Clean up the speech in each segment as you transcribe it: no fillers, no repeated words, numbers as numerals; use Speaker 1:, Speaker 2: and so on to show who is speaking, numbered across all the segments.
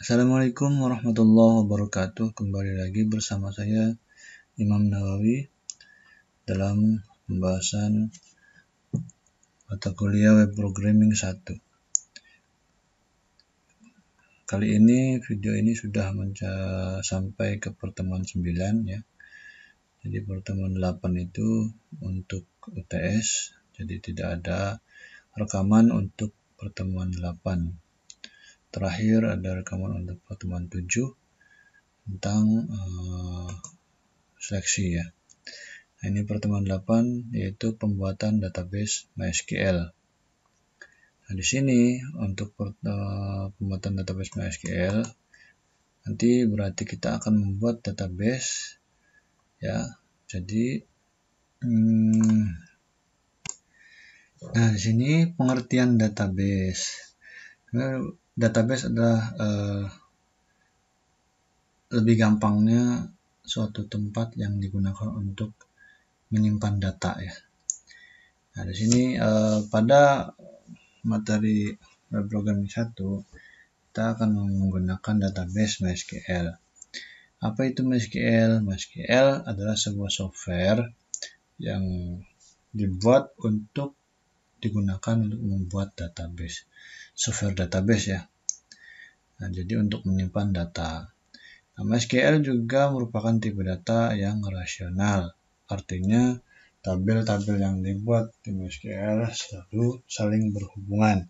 Speaker 1: Assalamualaikum warahmatullahi wabarakatuh. Kembali lagi bersama saya Imam Nawawi dalam pembahasan mata kuliah Web Programming 1. Kali ini video ini sudah sampai ke pertemuan 9 ya. Jadi pertemuan 8 itu untuk UTS, jadi tidak ada rekaman untuk pertemuan 8. Terakhir ada rekaman untuk pertemuan 7 tentang seleksi ya. Nah, ini pertemuan 8 yaitu pembuatan database MySQL. Nah, di sini untuk pembuatan database MySQL nanti berarti kita akan membuat database ya. Jadi nah di sini pengertian database. Database adalah lebih gampangnya suatu tempat yang digunakan untuk menyimpan data ya. Nah, di sini pada materi Web Programming 1 kita akan menggunakan database MySQL. Apa itu MySQL? MySQL adalah sebuah software yang dibuat untuk digunakan untuk membuat database. Software database ya. Nah, jadi untuk menyimpan data. Nah, MySQL juga merupakan tipe data yang rasional. Artinya tabel-tabel yang dibuat di MySQL selalu saling berhubungan.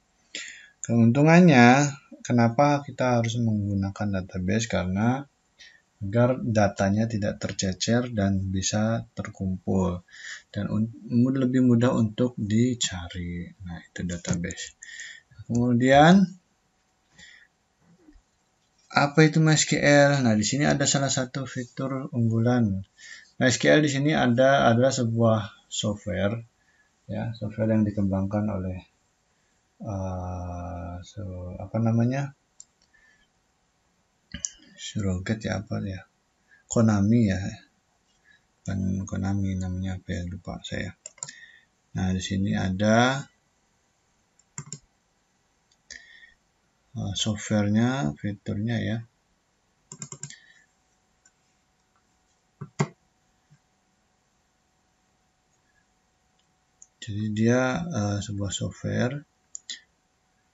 Speaker 1: Keuntungannya, kenapa kita harus menggunakan database? Karena agar datanya tidak tercecer dan bisa terkumpul dan lebih mudah untuk dicari. Nah, itu database. Kemudian apa itu MySQL? Nah, di sini ada salah satu fitur unggulan. MySQL di sini adalah sebuah software ya, software yang dikembangkan oleh surrogate ya, Konami ya. Kan Konami namanya apa ya, lupa saya. Nah, di sini ada softwarenya, fiturnya ya. Jadi dia sebuah software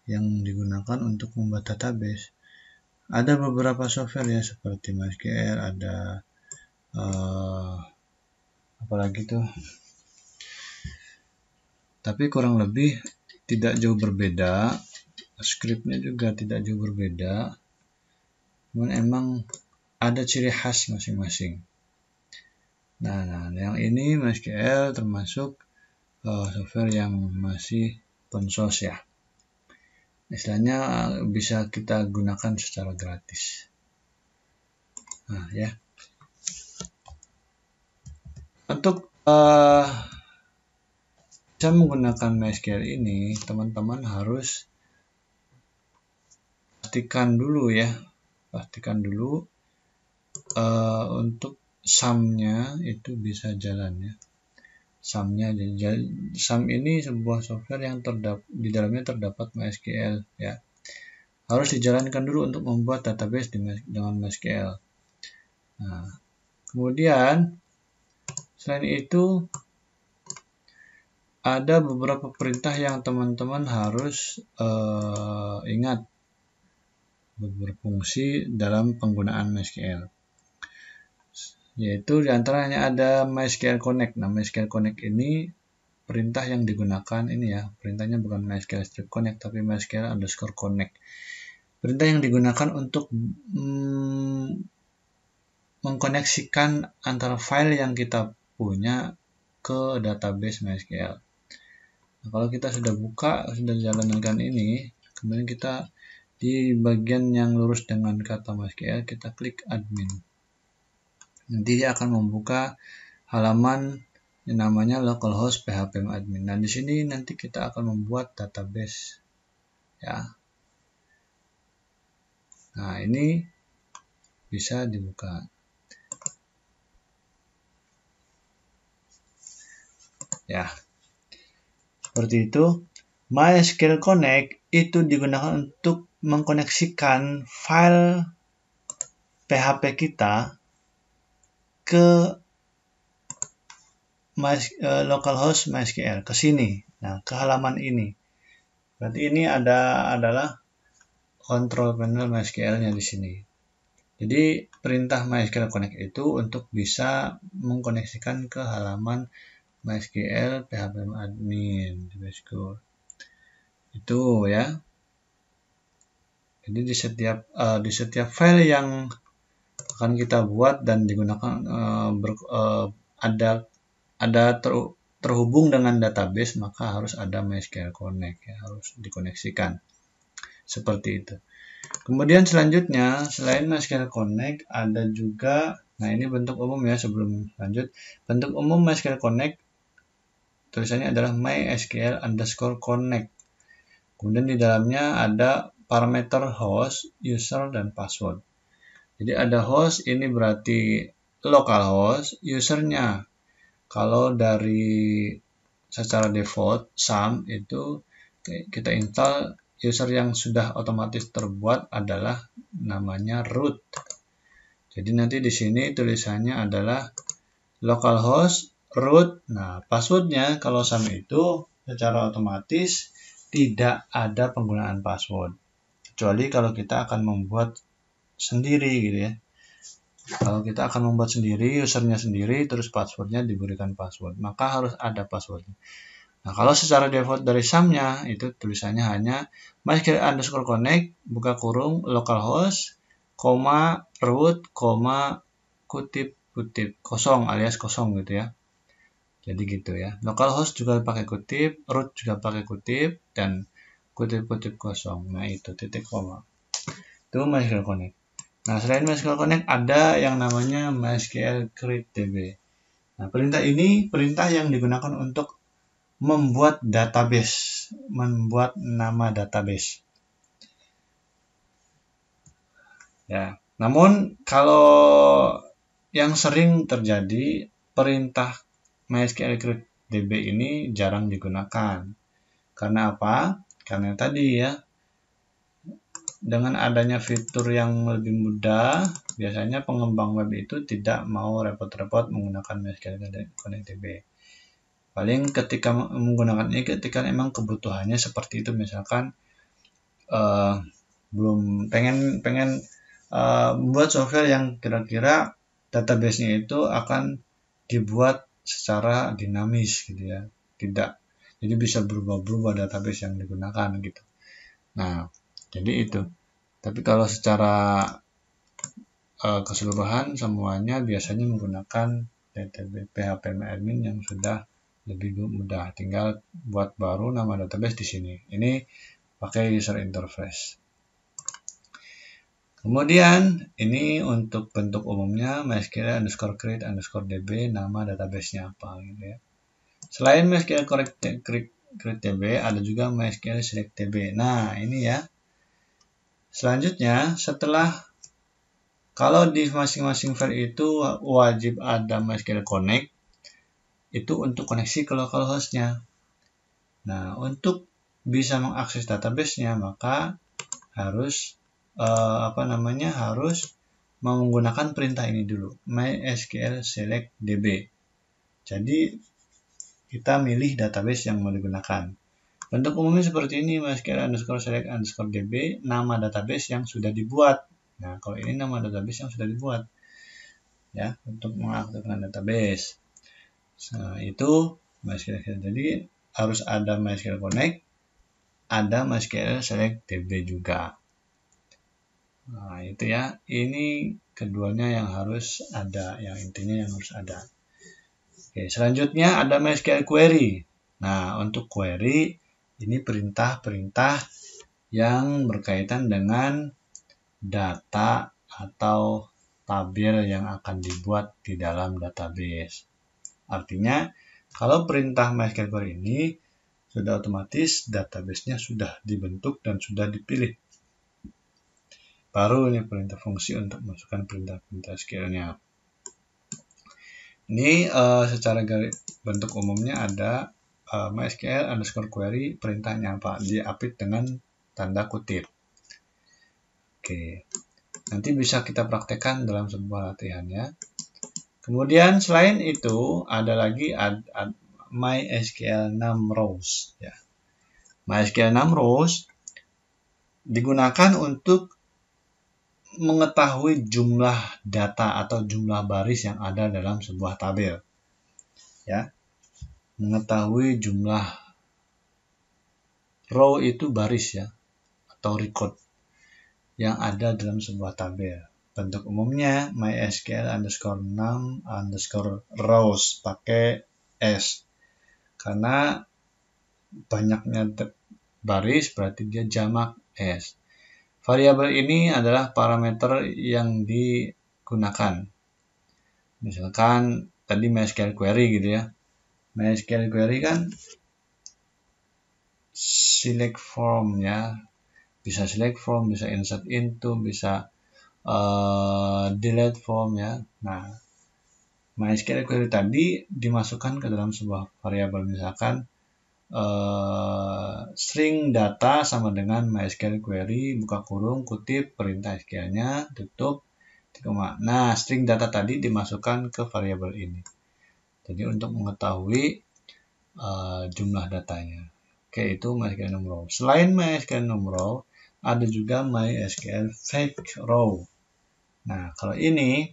Speaker 1: yang digunakan untuk membuat database. Ada beberapa software ya seperti MySQL, ada apalagi tuh. Tapi kurang lebih tidak jauh berbeda. Scriptnya juga tidak jauh berbeda. Cuman emang ada ciri khas masing-masing. Nah, yang ini MySQL termasuk software yang masih open source ya. Istilahnya bisa kita gunakan secara gratis. Nah ya. Untuk bisa menggunakan MySQL ini, teman-teman harus pastikan dulu untuk sum-nya itu bisa jalan ya. Sum ini sebuah software yang di dalamnya terdapat MySQL ya. Harus dijalankan dulu untuk membuat database dengan MySQL. Nah, kemudian selain itu ada beberapa perintah yang teman-teman harus ingat berfungsi dalam penggunaan MySQL. Yaitu diantaranya ada MySQL Connect. Nah, MySQL Connect ini perintah yang digunakan ini ya, perintahnya bukan MySQL strip connect tapi MySQL_connect. Perintah yang digunakan untuk mengkoneksikan antara file yang kita punya ke database MySQL. Nah, kalau kita sudah jalankan ini, kemudian kita di bagian yang lurus dengan kata MySQL kita klik admin. Nanti dia akan membuka halaman yang namanya localhost php_admin. Nah, di sini nanti kita akan membuat database ya. Nah, ini bisa dibuka. Ya. Seperti itu. MySQL Connect itu digunakan untuk mengkoneksikan file PHP kita ke localhost MySQL, ke sini. Nah, ke halaman ini. Berarti ini adalah control panel MySQL-nya di sini. Jadi perintah MySQL Connect itu untuk bisa mengkoneksikan ke halaman MySQL PHP admin itu ya. Jadi di setiap file yang akan kita buat dan digunakan ada terhubung dengan database, maka harus ada MySQL Connect ya, harus dikoneksikan seperti itu. Kemudian selanjutnya, selain MySQL Connect, ada juga, nah ini bentuk umum ya sebelum lanjut. Bentuk umum MySQL Connect, tulisannya adalah MySQL_Connect. Kemudian di dalamnya ada parameter host, user, dan password. Jadi ada host, ini berarti localhost, usernya. Kalau dari secara default, SAM itu kita install, user yang sudah otomatis terbuat adalah namanya root. Jadi nanti di sini tulisannya adalah localhost root. Nah, passwordnya kalau SAM itu secara otomatis tidak ada penggunaan password. Kecuali kalau kita akan membuat sendiri gitu ya. Kalau kita akan membuat sendiri, usernya sendiri, terus passwordnya diberikan password, maka harus ada passwordnya. Nah, kalau secara default dari SAM-nya itu tulisannya hanya MySQL_Connect, buka kurung, localhost, root, kutip, kosong alias kosong gitu ya. Jadi gitu ya. Localhost juga pakai kutip, root juga pakai kutip, dan kutip kosong. Nah, itu titik koma. Itu MySQL Connect. Nah, selain MySQL Connect ada yang namanya MySQL CreateDB. Nah, perintah ini perintah yang digunakan untuk membuat database, membuat nama database. Ya, namun kalau yang sering terjadi, perintah MySQL CreateDB ini jarang digunakan. Karena apa? Karena tadi ya, dengan adanya fitur yang lebih mudah, biasanya pengembang web itu tidak mau repot-repot menggunakan MySQL ConnectDB. Paling ketika menggunakan ini ketika memang kebutuhannya seperti itu, misalkan belum pengen membuat software yang kira-kira database-nya itu akan dibuat secara dinamis gitu ya, tidak, jadi bisa berubah-ubah database yang digunakan gitu. Nah, jadi itu. Tapi kalau secara keseluruhan semuanya biasanya menggunakan PHP admin yang sudah lebih mudah, tinggal buat baru nama database di sini. Ini pakai user interface. Kemudian ini untuk bentuk umumnya MySQL_create_db, nama database-nya apa gitu ya. Selain MySQL CreateDB ada juga MySQL SelectDB. Nah, ini ya. Selanjutnya setelah kalau di masing-masing file itu wajib ada MySQL Connect, itu untuk koneksi ke localhost-nya. Nah, untuk bisa mengakses database-nya maka harus harus menggunakan perintah ini dulu, MySQL SelectDB. Jadi kita milih database yang mau digunakan. Bentuk umumnya seperti ini, MySQL_select_db, nama database yang sudah dibuat. Nah, kalau ini nama database yang sudah dibuat ya untuk mengaktifkan database. Nah, itu MySQL. Jadi harus ada MySQL Connect, ada MySQL SelectDB juga. Nah, itu ya. Ini keduanya yang harus ada, yang intinya yang harus ada. Oke, selanjutnya ada MySQL Query. Nah, untuk query ini perintah-perintah yang berkaitan dengan data atau tabel yang akan dibuat di dalam database. Artinya, kalau perintah MySQL Query ini sudah otomatis database-nya sudah dibentuk dan sudah dipilih. Baru ini perintah fungsi untuk masukkan perintah-perintah SQL-nya. Ini secara bentuk umumnya ada MySQL underscore query perintahnya apa? Diapit dengan tanda kutip. Oke, nanti bisa kita praktekkan dalam sebuah latihan ya. Kemudian selain itu ada lagi MySQL 6 rows ya. MySQL 6 rows digunakan untuk mengetahui jumlah data atau jumlah baris yang ada dalam sebuah tabel. Ya. Mengetahui jumlah row itu baris ya atau record yang ada dalam sebuah tabel. Bentuk umumnya MySQL underscore 6 underscore rows pakai S. Karena banyaknya baris berarti dia jamak S. Variabel ini adalah parameter yang digunakan. Misalkan tadi MySQL query gitu ya. MySQL query kan select from ya. Bisa select from, bisa insert into, bisa delete from ya. Nah, MySQL query tadi dimasukkan ke dalam sebuah variabel, misalkan string data sama dengan MySQL query buka kurung kutip perintah SQL-nya tutup koma. Nah, string data tadi dimasukkan ke variabel ini. Jadi untuk mengetahui jumlah datanya. Oke, itu MySQL 6 row. Selain MySQL 6 row, ada juga MySQL fake row. Nah, kalau ini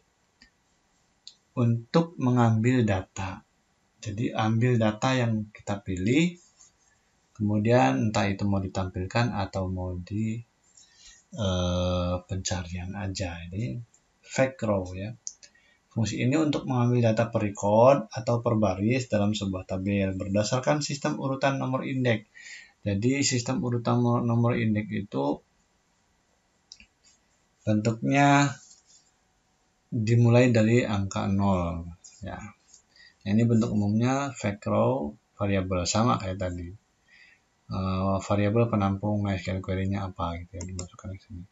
Speaker 1: untuk mengambil data. Jadi ambil data yang kita pilih, kemudian entah itu mau ditampilkan atau mau di pencarian aja. Ini fake row ya. Fungsi ini untuk mengambil data per record atau per baris dalam sebuah tabel berdasarkan sistem urutan nomor indeks. Jadi sistem urutan nomor indeks itu bentuknya dimulai dari angka 0 ya. Ini bentuk umumnya fake row variabel sama kayak tadi. Variabel penampung MySQL query-nya apa gitu ya, dimasukkan ke sini.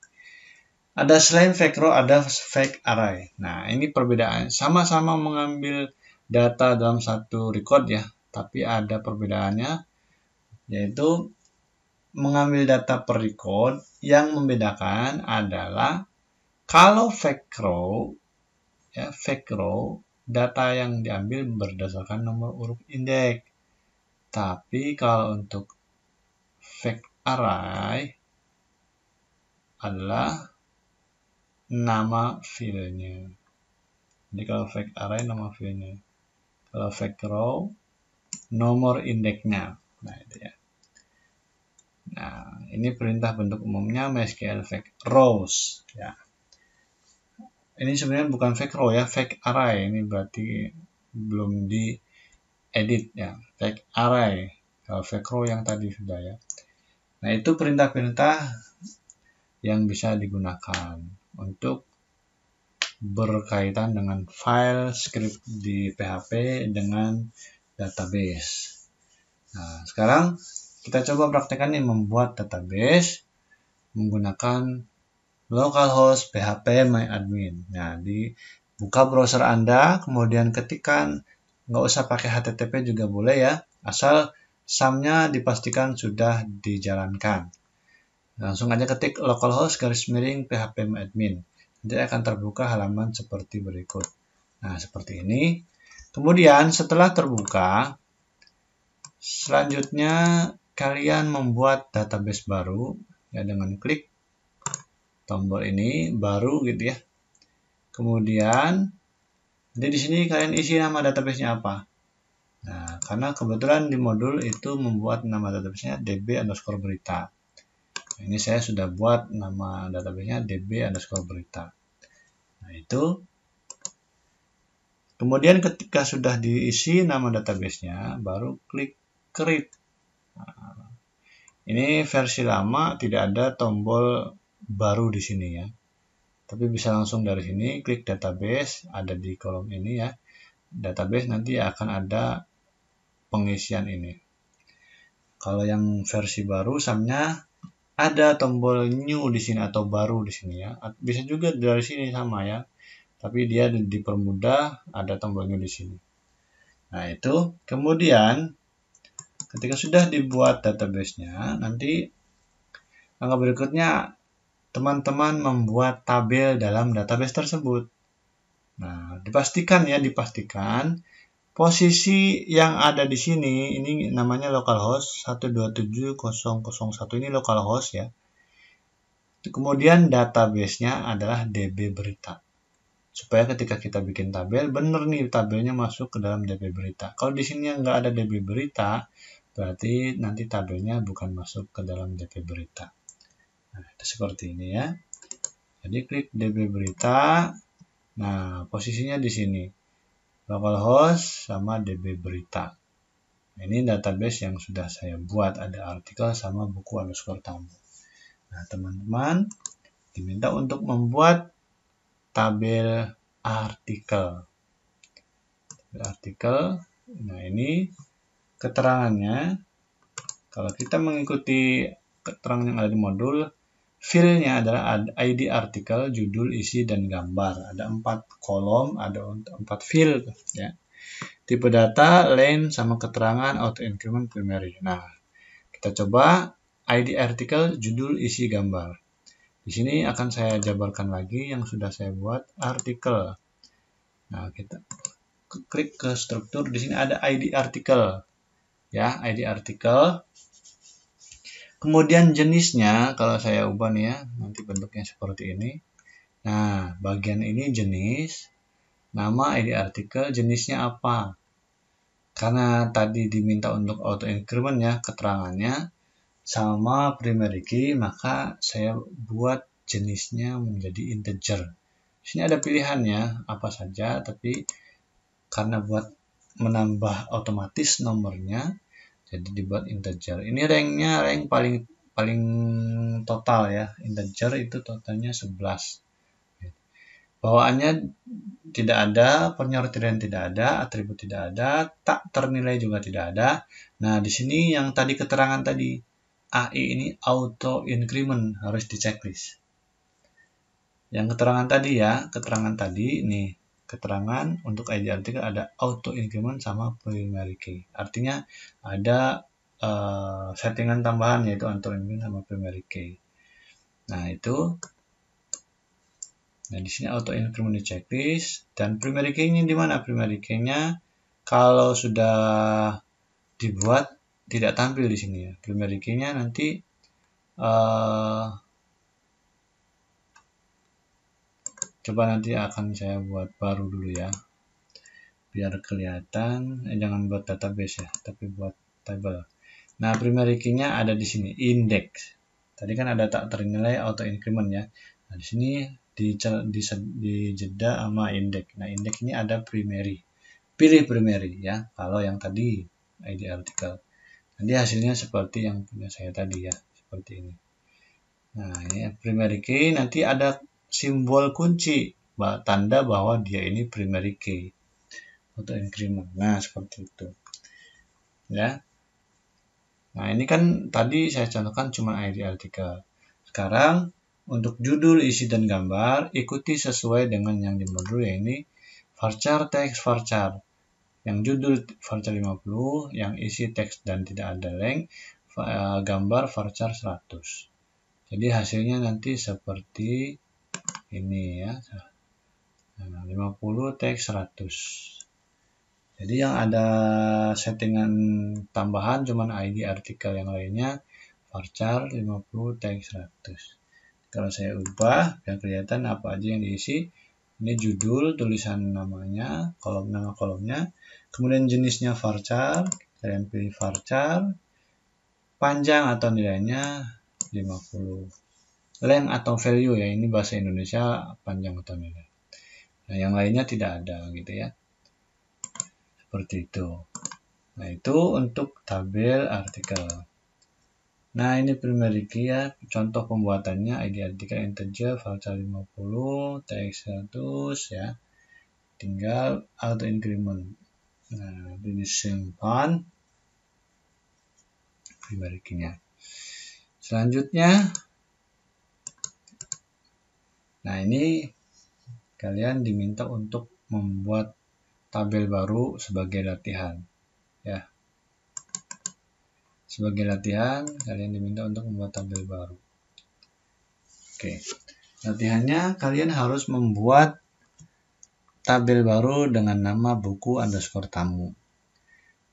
Speaker 1: Ada selain fake row ada fake array. Nah, ini perbedaan. Sama-sama mengambil data dalam satu record ya, tapi ada perbedaannya, yaitu mengambil data per record. Yang membedakan adalah kalau fake row ya, fake row data yang diambil berdasarkan nomor urut indeks. Tapi kalau untuk fake array adalah nama filenya. Jadi kalau fake array nama filenya. Kalau fake row nomor indeksnya. Nah, itu ya. Nah, ini perintah bentuk umumnya MySQL fake rows ya. Ini sebenarnya bukan fake row ya, fake array. Ini berarti belum diedit ya. Fake array. Kalau fake row yang tadi sudah ya. Nah, itu perintah-perintah yang bisa digunakan untuk berkaitan dengan file script di PHP dengan database. Nah, sekarang kita coba praktekkan nih membuat database menggunakan localhost php myadmin. Nah, buka browser Anda, kemudian ketikkan, nggak usah pakai HTTP juga boleh ya, asal sumnya dipastikan sudah dijalankan. Langsung aja ketik localhost /php myadmin. Nanti akan terbuka halaman seperti berikut. Nah, seperti ini. Kemudian setelah terbuka, selanjutnya kalian membuat database baru ya dengan klik tombol ini baru gitu ya. Kemudian di sini kalian isi nama database-nya apa. Nah, karena kebetulan di modul itu membuat nama database-nya db_berita. Ini saya sudah buat nama database-nya db_berita. Nah, itu. Kemudian ketika sudah diisi nama database-nya, baru klik create. Nah, ini versi lama, tidak ada tombol baru di sini ya. Tapi bisa langsung dari sini, klik database, ada di kolom ini ya. Database nanti akan ada pengisian ini. Kalau yang versi baru, sumnya ada tombol new di sini atau baru di sini ya. Bisa juga dari sini sama ya. Tapi dia dipermudah ada tombol new di sini. Nah, itu. Kemudian Ketika sudah dibuat database-nya, nanti langkah berikutnya teman-teman membuat tabel dalam database tersebut. Nah, dipastikan posisi yang ada di sini, ini namanya localhost 127.0.0.1, ini localhost ya. Kemudian database-nya adalah DB berita. Supaya ketika kita bikin tabel, bener nih tabelnya masuk ke dalam DB berita. Kalau di sini nggak ada DB berita, berarti nanti tabelnya bukan masuk ke dalam DB berita. Nah, itu seperti ini ya. Jadi klik DB berita. Nah, posisinya di sini. Localhost sama DB berita. Ini database yang sudah saya buat, ada artikel sama buku _ tamu. Nah, teman-teman diminta untuk membuat tabel artikel. Nah, ini keterangannya. Kalau kita mengikuti keterangan yang ada di modul, filenya adalah ID artikel, judul, isi, dan gambar. Ada 4 kolom, ada 4 field ya. Tipe data, lane, sama keterangan, auto increment, primary. Nah, kita coba ID artikel, judul, isi, gambar. Di sini akan saya jabarkan lagi yang sudah saya buat artikel. Nah, kita klik ke struktur. Di sini ada ID artikel. Ya, ID artikel. Kemudian jenisnya, kalau saya ubah nih ya, nanti bentuknya seperti ini. Nah, bagian ini jenis. Nama ID artikel, jenisnya apa? Karena tadi diminta untuk auto increment ya keterangannya sama primary key, maka saya buat jenisnya menjadi integer. Di sini ada pilihannya apa saja, tapi karena buat menambah otomatis nomornya, jadi dibuat integer. Ini rank paling total ya, integer itu totalnya 11. Bawaannya tidak ada, penyortiran tidak ada, atribut tidak ada, tak ternilai juga tidak ada. Nah, di sini yang tadi keterangan tadi, AI ini auto increment harus di checklist. Yang keterangan tadi nih, keterangan untuk ID artikel ada auto increment sama primary key. Artinya ada settingan tambahan yaitu auto increment sama primary key. Nah, itu. Nah, di sini auto increment di checklist, dan primary key-nya di mana? Primary key-nya kalau sudah dibuat tidak tampil di sini ya. Primary key-nya nanti coba nanti akan saya buat baru dulu ya. Biar kelihatan, jangan buat database ya, tapi buat table. Nah, primary key-nya ada di sini, index. Tadi kan ada tak ternilai auto increment ya. Nah, di sini di jeda sama index. Nah, index ini ada primary. Pilih primary ya, kalau yang tadi ID artikel. Nanti hasilnya seperti yang punya saya tadi ya, seperti ini. Nah, ini primary key, nanti ada simbol kunci, tanda bahwa dia ini primary key. Auto increment. Nah, seperti itu. Ya. Nah, ini kan tadi saya contohkan cuma ID artikel. Sekarang untuk judul, isi, dan gambar, ikuti sesuai dengan yang di modul, yaitu varchar teks varchar. Yang judul varchar 50, yang isi teks dan tidak ada link, gambar varchar 100. Jadi hasilnya nanti seperti ini ya. Nah, 50 teks 100. Jadi yang ada settingan tambahan cuman ID artikel, yang lainnya varchar 50 teks 100. Kalau saya ubah biar kelihatan apa aja yang diisi. Ini judul, tulisan namanya, nama kolomnya, kemudian jenisnya varchar, kalian pilih varchar, panjang atau nilainya 50, length atau value ya, ini bahasa Indonesia panjang atau nilai. Nah, yang lainnya tidak ada gitu ya, seperti itu. Nah, itu untuk tabel artikel. Nah, ini primary key ya, contoh pembuatannya, ID artikel integer, varchar 50, teks 100 ya. Tinggal auto increment. Nah, ini disimpan primary key-nya. Selanjutnya, nah ini kalian diminta untuk membuat tabel baru sebagai latihan ya. Sebagai latihan, kalian diminta untuk membuat tabel baru. Oke, latihannya kalian harus membuat tabel baru dengan nama buku underscore tamu.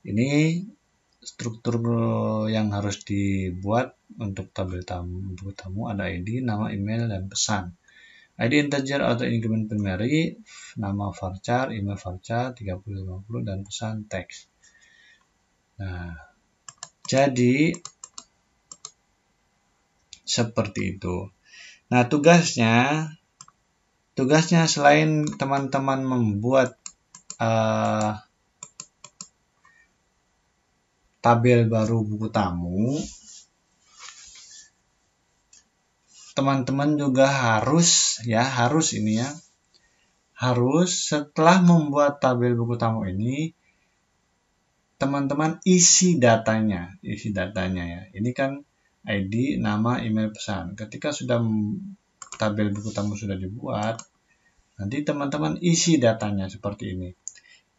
Speaker 1: Ini struktur yang harus dibuat untuk tabel tamu. Buku tamu ada ID, nama, email, dan pesan. ID integer atau increment primary, nama varchar, email varchar 3050, dan pesan teks. Nah, jadi seperti itu. Nah, tugasnya selain teman-teman membuat tabel baru buku tamu, teman-teman juga harus setelah membuat tabel buku tamu ini, teman-teman isi datanya ya. Ini kan ID, nama, email, pesan. Ketika sudah tabel buku tamu sudah dibuat, nanti teman-teman isi datanya seperti ini.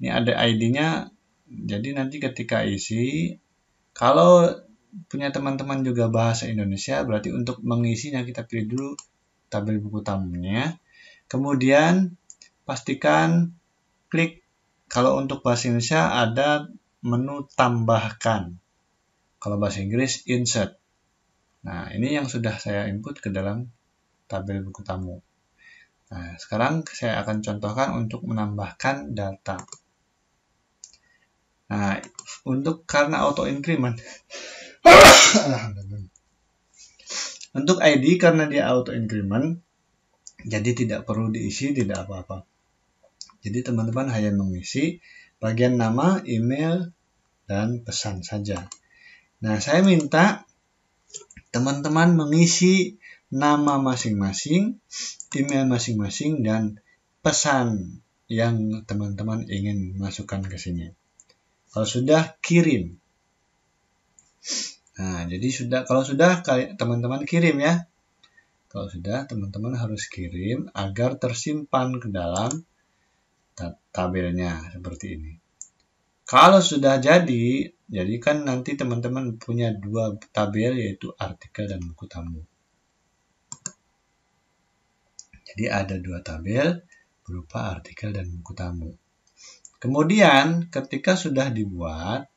Speaker 1: Ini ada ID-nya, jadi nanti ketika isi, kalau punya teman-teman juga bahasa Indonesia, berarti untuk mengisinya kita pilih dulu tabel buku tamunya. Kemudian pastikan klik, kalau untuk bahasa Indonesia ada menu tambahkan. Kalau bahasa Inggris insert. Nah, ini yang sudah saya input ke dalam tabel buku tamu. Nah, sekarang saya akan contohkan untuk menambahkan data. Nah, karena auto increment untuk ID karena dia auto increment, jadi tidak perlu diisi, tidak apa-apa. Jadi teman-teman hanya mengisi bagian nama, email, dan pesan saja. Nah, saya minta teman-teman mengisi nama masing-masing, email masing-masing, dan pesan yang teman-teman ingin masukkan ke sini. Kalau sudah, kirim. Nah, jadi kalau sudah teman-teman kirim ya. Kalau sudah, teman-teman harus kirim agar tersimpan ke dalam tabelnya seperti ini. Kalau sudah jadi kan nanti teman-teman punya dua tabel, yaitu artikel dan buku tamu. Jadi ada dua tabel berupa artikel dan buku tamu. Kemudian ketika sudah dibuat,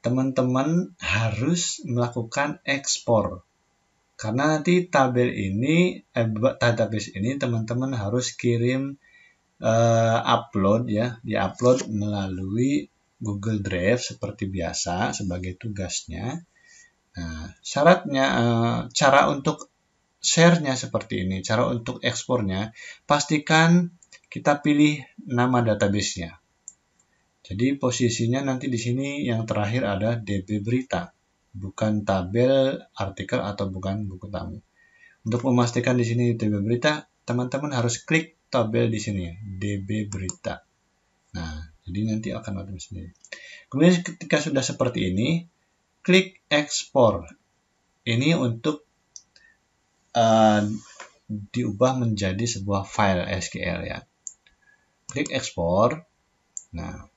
Speaker 1: teman-teman harus melakukan ekspor. Karena nanti database ini teman-teman harus kirim upload ya, di-upload melalui Google Drive seperti biasa sebagai tugasnya. Nah, syaratnya cara untuk share-nya seperti ini. Cara untuk ekspornya, pastikan kita pilih nama database-nya. Jadi posisinya nanti di sini yang terakhir ada DB berita, bukan tabel artikel atau bukan buku tamu. Untuk memastikan di sini DB berita, teman-teman harus klik tabel di sini ya, DB berita. Nah, jadi nanti akan otomatis sendiri. Kemudian ketika sudah seperti ini, klik ekspor. Ini untuk diubah menjadi sebuah file SQL ya. Klik ekspor. Nah,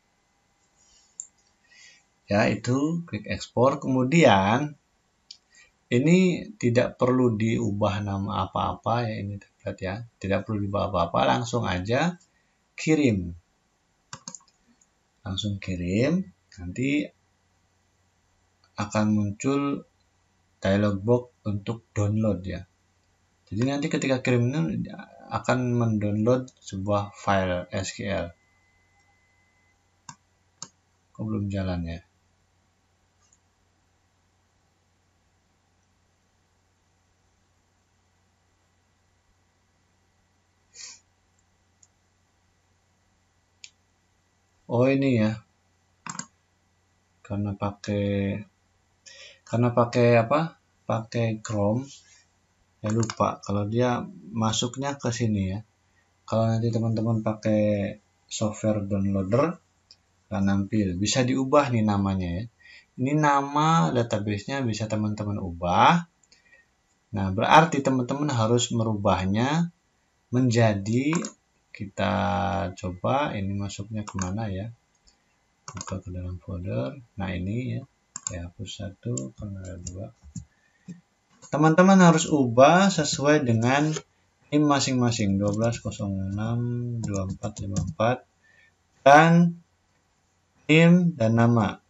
Speaker 1: ya itu klik ekspor. Kemudian ini tidak perlu diubah nama apa-apa ya, ini template ya. Tidak perlu diubah apa-apa, langsung aja kirim. Langsung kirim, nanti akan muncul dialog box untuk download ya. Jadi nanti ketika kirim ini akan mendownload sebuah file SQL. Kok belum jalan ya? Oh ini ya, karena pakai Chrome, ya lupa kalau dia masuknya ke sini ya. Kalau nanti teman-teman pakai software downloader, akan nampil, bisa diubah nih namanya ya. Ini nama database-nya bisa teman-teman ubah. Nah, berarti teman-teman harus merubahnya menjadi, kita coba ini masuknya kemana ya, buka ke dalam folder. Nah ini ya, Ya, hapus 1 karena ada 2. Teman-teman harus ubah sesuai dengan NIM masing-masing 12062454 dan NIM dan nama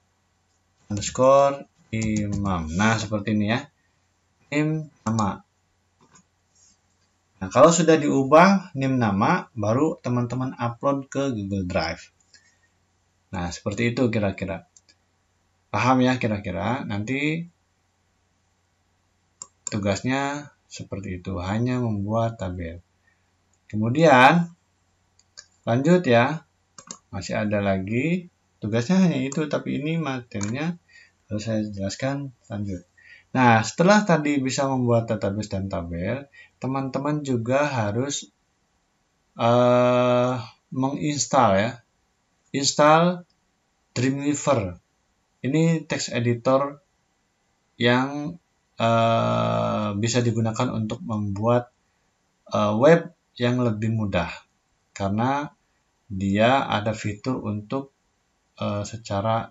Speaker 1: underscore imam. Nah, seperti ini ya. NIM nama. Nah, kalau sudah diubah NIM nama, baru teman-teman upload ke Google Drive. Nah, seperti itu kira-kira. Paham ya kira-kira? Nanti tugasnya seperti itu, hanya membuat tabel. Kemudian, lanjut ya. Masih ada lagi. Tugasnya hanya itu, tapi ini materinya harus saya jelaskan lanjut. Nah, setelah tadi bisa membuat database dan tabel, teman-teman juga harus menginstal ya. Install Dreamweaver. Ini text editor yang bisa digunakan untuk membuat web yang lebih mudah. Karena dia ada fitur untuk secara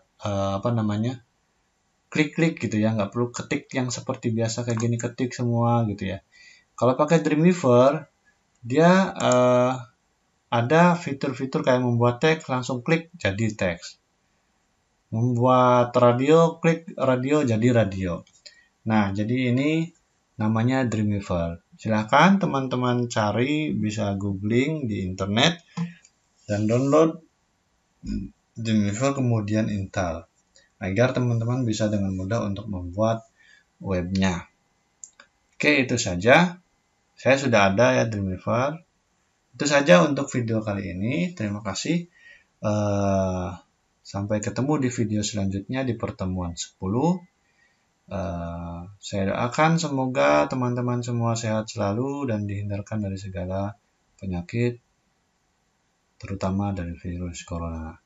Speaker 1: klik-klik gitu ya, nggak perlu ketik yang seperti biasa kayak gini, ketik semua gitu ya. Kalau pakai Dreamweaver, dia ada fitur-fitur kayak membuat teks, langsung klik jadi teks. Membuat radio, klik radio jadi radio. Nah, jadi ini namanya Dreamweaver. Silahkan teman-teman cari, bisa googling di internet dan download Dreamweaver kemudian install agar teman-teman bisa dengan mudah untuk membuat webnya. Oke, itu saja. Saya sudah ada ya Dreamweaver. Itu saja untuk video kali ini. Terima kasih. Sampai ketemu di video selanjutnya di pertemuan 10. Saya doakan semoga teman-teman semua sehat selalu dan dihindarkan dari segala penyakit, terutama dari virus corona.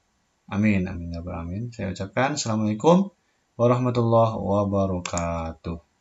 Speaker 1: Amin, amin, ya rabbal alamin. Saya ucapkan Assalamualaikum warahmatullahi wabarakatuh.